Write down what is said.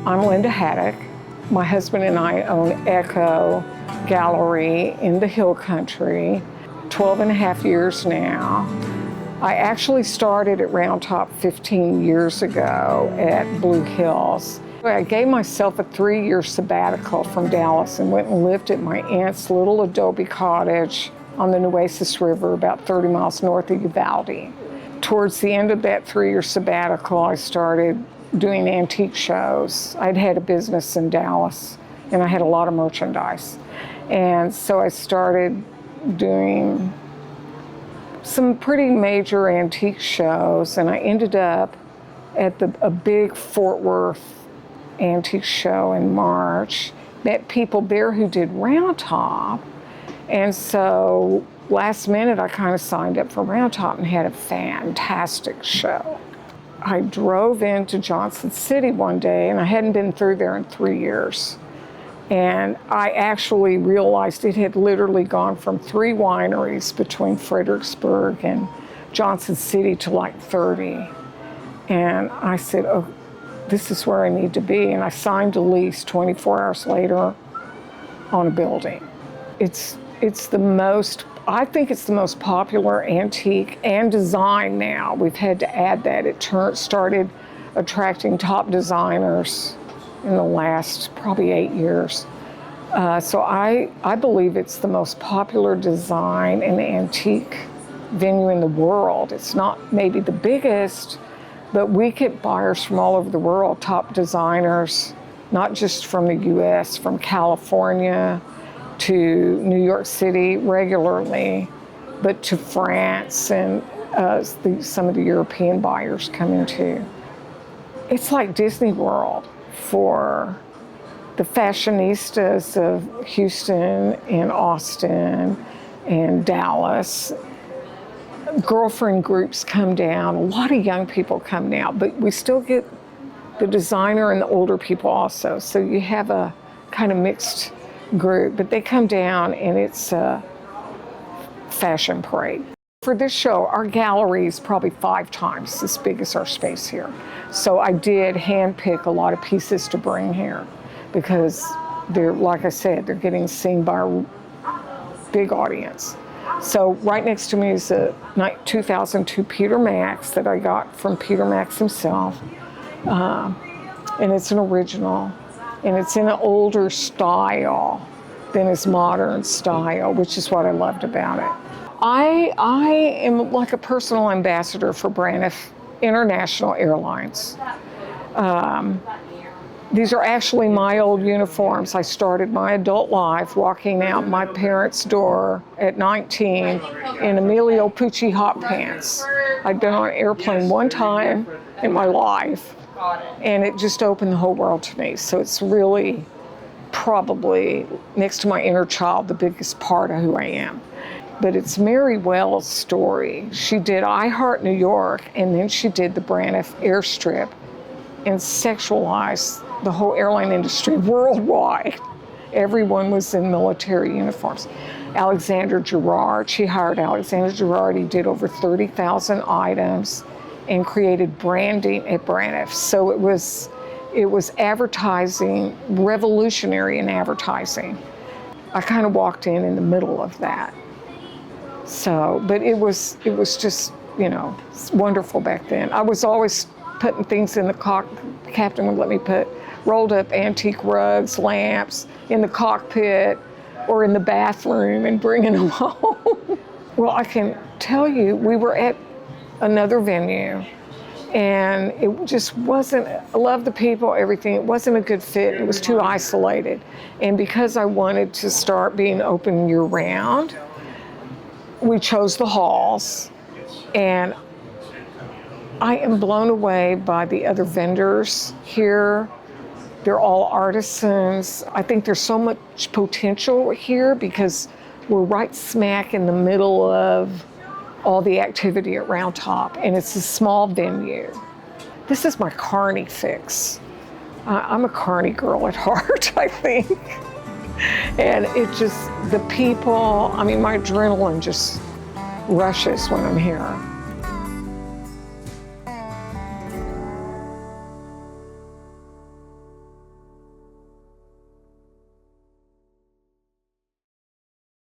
I'm Linda Haddock. My husband and I own Echo Gallery in the Hill Country, 12 and a half years now. I actually started at Round Top 15 years ago at Blue Hills. I gave myself a 3-year sabbatical from Dallas and went and lived at my aunt's little adobe cottage on the Nueces River, about 30 miles north of Uvalde. Towards the end of that 3-year sabbatical, I started doing antique shows. I'd had a business in Dallas and I had a lot of merchandise. And so I started doing some pretty major antique shows, and I ended up at a big Fort Worth antique show in March. Met people there who did Round Top, and so last minute I kind of signed up for Round Top and had a fantastic show. I drove into Johnson City one day, and I hadn't been through there in 3 years. And I actually realized it had literally gone from 3 wineries between Fredericksburg and Johnson City to like 30. And I said, oh, this is where I need to be. And I signed a lease 24 hours later on a building. I think it's the most popular antique and design now. We've had to add that. It started attracting top designers in the last probably 8 years. So I believe it's the most popular design and antique venue in the world. It's not maybe the biggest, but we get buyers from all over the world, top designers, not just from the US, from California to New York City regularly, but to France, and some of the European buyers coming too. It's like Disney World for the fashionistas of Houston and Austin and Dallas. Girlfriend groups come down, a lot of young people come now, but we still get the designer and the older people also. So you have a kind of mixed group, but they come down and it's a fashion parade. For this show, our gallery is probably 5 times as big as our space here. So I did handpick a lot of pieces to bring here because they're, like I said, they're getting seen by a big audience. So right next to me is a 2002 Peter Max that I got from Peter Max himself. And it's an original, and it's in an older style than his modern style, which is what I loved about it. I am like a personal ambassador for Braniff International Airlines. These are actually my old uniforms. I started my adult life walking out my parents' door at 19 in Emilio Pucci hot pants. I'd been on an airplane one time in my life, and it just opened the whole world to me. So it's really probably, next to my inner child, the biggest part of who I am. But it's Mary Wells' story. She did I Heart New York, and then she did the Braniff Airstrip and sexualized the whole airline industry worldwide. Everyone was in military uniforms. Alexander Girard, she hired Alexander Girard. He did over 30,000 items and created branding at Braniff. So it was advertising, revolutionary in advertising. I kind of walked in the middle of that. So, but it was just, wonderful back then. I was always putting things in the the captain would let me put rolled up antique rugs, lamps in the cockpit or in the bathroom and bringing them home. Well, I can tell you, we were at another venue and it just wasn't, I love the people, everything, it wasn't a good fit, it was too isolated. And because I wanted to start being open year round, we chose the halls, and I am blown away by the other vendors here. They're all artisans. I think there's so much potential here because we're right smack in the middle of all the activity at Round Top, and it's a small venue. This is my carny fix. I'm a carny girl at heart, I think. And it just, the people, my adrenaline just rushes when I'm here.